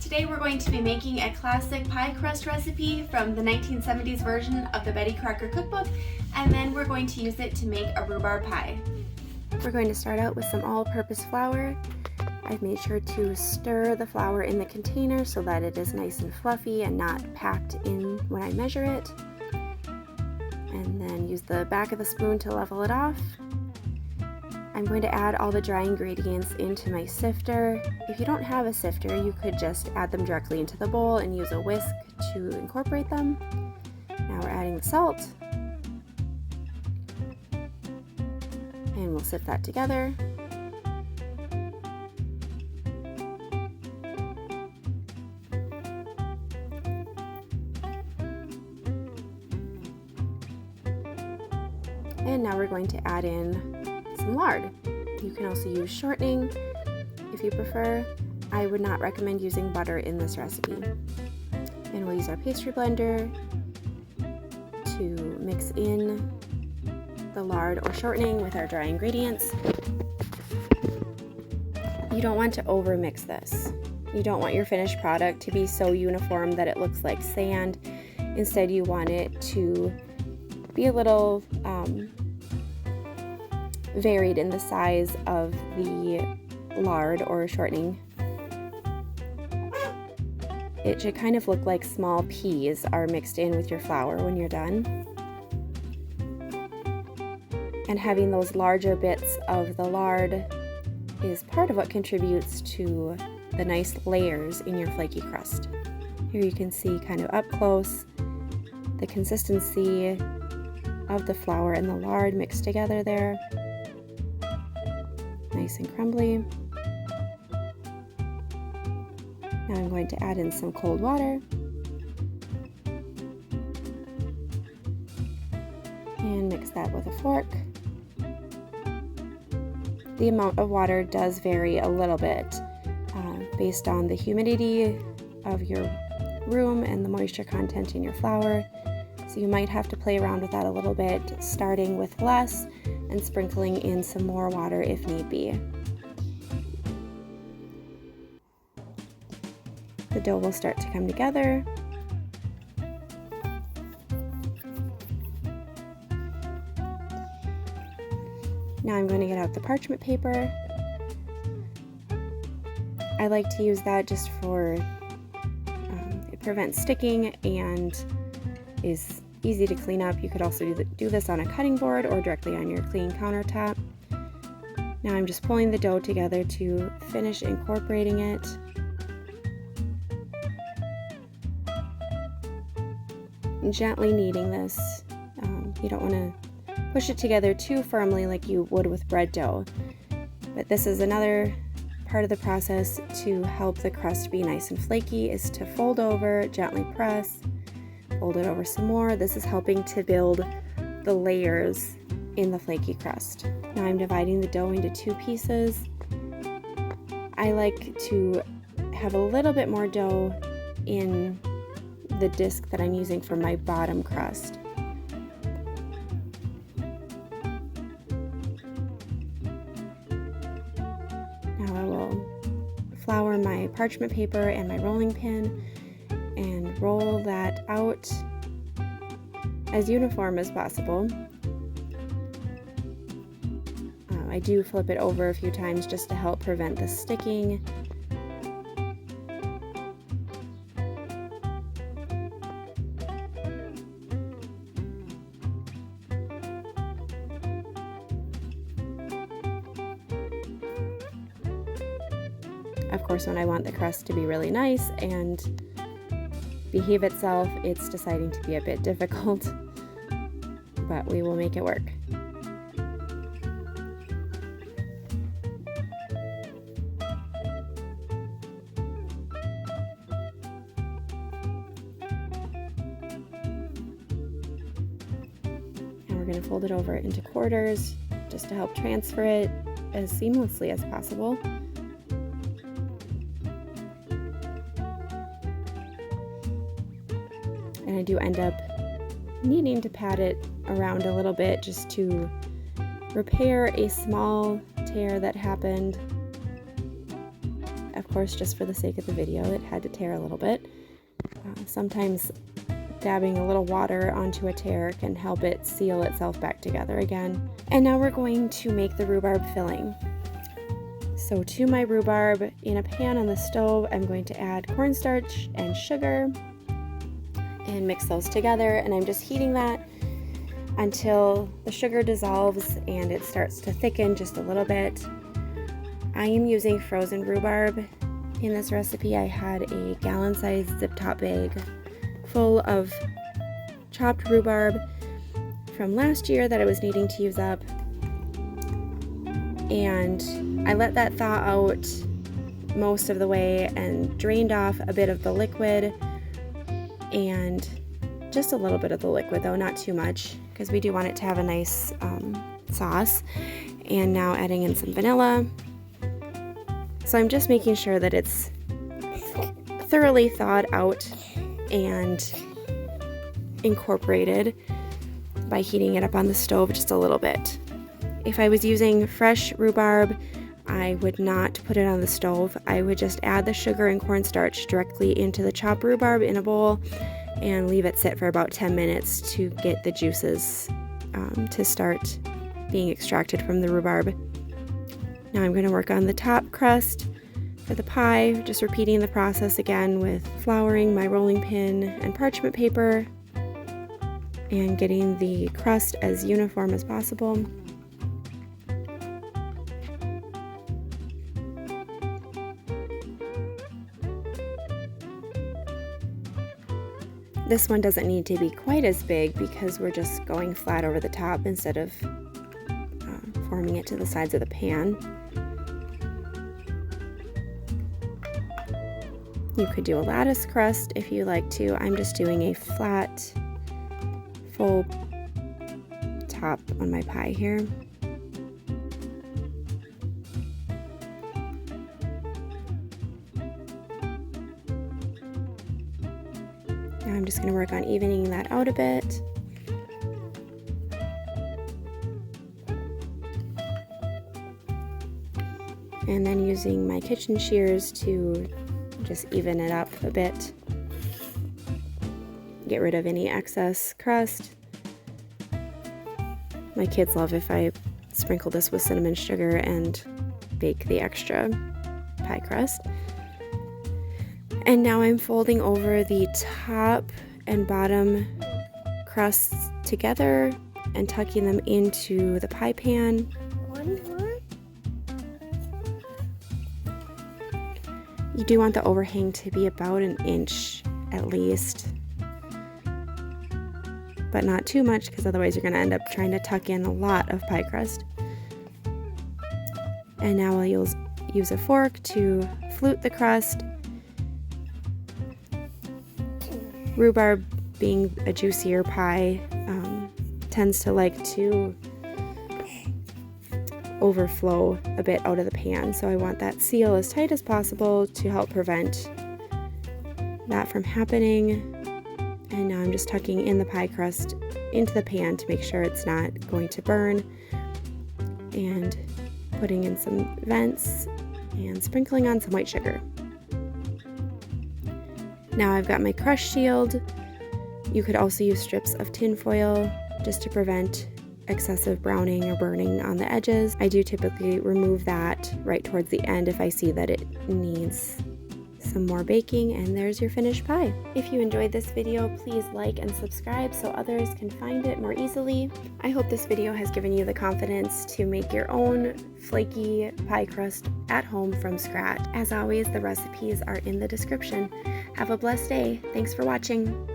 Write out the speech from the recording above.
Today we're going to be making a classic pie crust recipe from the 1970s version of the Betty Crocker cookbook, and then we're going to use it to make a rhubarb pie. We're going to start out with some all-purpose flour. I've made sure to stir the flour in the container so that it is nice and fluffy and not packed in when I measure it. And then use the back of the spoon to level it off. I'm going to add all the dry ingredients into my sifter. If you don't have a sifter, you could just add them directly into the bowl and use a whisk to incorporate them. Now we're adding the salt. And we'll sift that together. And now we're going to add in some lard. You can also use shortening if you prefer. I would not recommend using butter in this recipe. And we'll use our pastry blender to mix in the lard or shortening with our dry ingredients. You don't want to over mix this. You don't want your finished product to be so uniform that it looks like sand. Instead, you want it to be a little varied in the size of the lard or shortening. It should kind of look like small peas are mixed in with your flour when you're done. And having those larger bits of the lard is part of what contributes to the nice layers in your flaky crust. Here you can see kind of up close the consistency of the flour and the lard mixed together there. Nice and crumbly. Now I'm going to add in some cold water and mix that with a fork. The amount of water does vary a little bit based on the humidity of your room and the moisture content in your flour. So you might have to play around with that a little bit, starting with less and sprinkling in some more water if need be. The dough will start to come together. Now I'm going to get out the parchment paper. I like to use that just for, it prevents sticking and is easy to clean up. You could also do this on a cutting board or directly on your clean countertop. Now I'm just pulling the dough together to finish incorporating it. And gently kneading this. You don't want to push it together too firmly like you would with bread dough. But this is another part of the process to help the crust be nice and flaky, is to fold over, gently press, fold it over some more. This is helping to build the layers in the flaky crust. Now I'm dividing the dough into two pieces. I like to have a little bit more dough in the disc that I'm using for my bottom crust. Now I will flour my parchment paper and my rolling pin and roll that out as uniform as possible. I do flip it over a few times just to help prevent the sticking. Of course, when I want the crust to be really nice and behave itself, it's deciding to be a bit difficult, but we will make it work. And we're going to fold it over into quarters just to help transfer it as seamlessly as possible. And I do end up needing to pat it around a little bit just to repair a small tear that happened of course, just for the sake of the video. It had to tear a little bit. Sometimes dabbing a little water onto a tear can help it seal itself back together again. And now we're going to make the rhubarb filling. So to my rhubarb, in a pan on the stove, I'm going to add cornstarch and sugar and mix those together, and I'm just heating that until the sugar dissolves and it starts to thicken just a little bit. I am using frozen rhubarb in this recipe. I had a gallon-sized zip top bag full of chopped rhubarb from last year that I was needing to use up, and I let that thaw out most of the way and drained off a bit of the liquid, and just a little bit of the liquid though, not too much, because we do want it to have a nice sauce. And now adding in some vanilla. So I'm just making sure that it's thoroughly thawed out and incorporated by heating it up on the stove just a little bit. If I was using fresh rhubarb, I would not put it on the stove. I would just add the sugar and cornstarch directly into the chopped rhubarb in a bowl and leave it sit for about 10 minutes to get the juices to start being extracted from the rhubarb. Now I'm going to work on the top crust for the pie, just repeating the process again with flouring my rolling pin and parchment paper and getting the crust as uniform as possible. This one doesn't need to be quite as big because we're just going flat over the top instead of forming it to the sides of the pan. You could do a lattice crust if you like to. I'm just doing a flat, full top on my pie here. Now I'm just going to work on evening that out a bit. And then using my kitchen shears to just even it up a bit. Get rid of any excess crust. My kids love if I sprinkle this with cinnamon sugar and bake the extra pie crust. And now I'm folding over the top and bottom crusts together and tucking them into the pie pan. You do want the overhang to be about an inch at least, but not too much because otherwise you're going to end up trying to tuck in a lot of pie crust. And now I'll use a fork to flute the crust. Rhubarb, being a juicier pie, tends to like to overflow a bit out of the pan, so I want that seal as tight as possible to help prevent that from happening. And now I'm just tucking in the pie crust into the pan to make sure it's not going to burn, and putting in some vents and sprinkling on some white sugar. Now I've got my crush shield. You could also use strips of tin foil just to prevent excessive browning or burning on the edges. I do typically remove that right towards the end if I see that it needs some more baking, and there's your finished pie. If you enjoyed this video, please like and subscribe so others can find it more easily. I hope this video has given you the confidence to make your own flaky pie crust at home from scratch. As always, the recipes are in the description. Have a blessed day. Thanks for watching.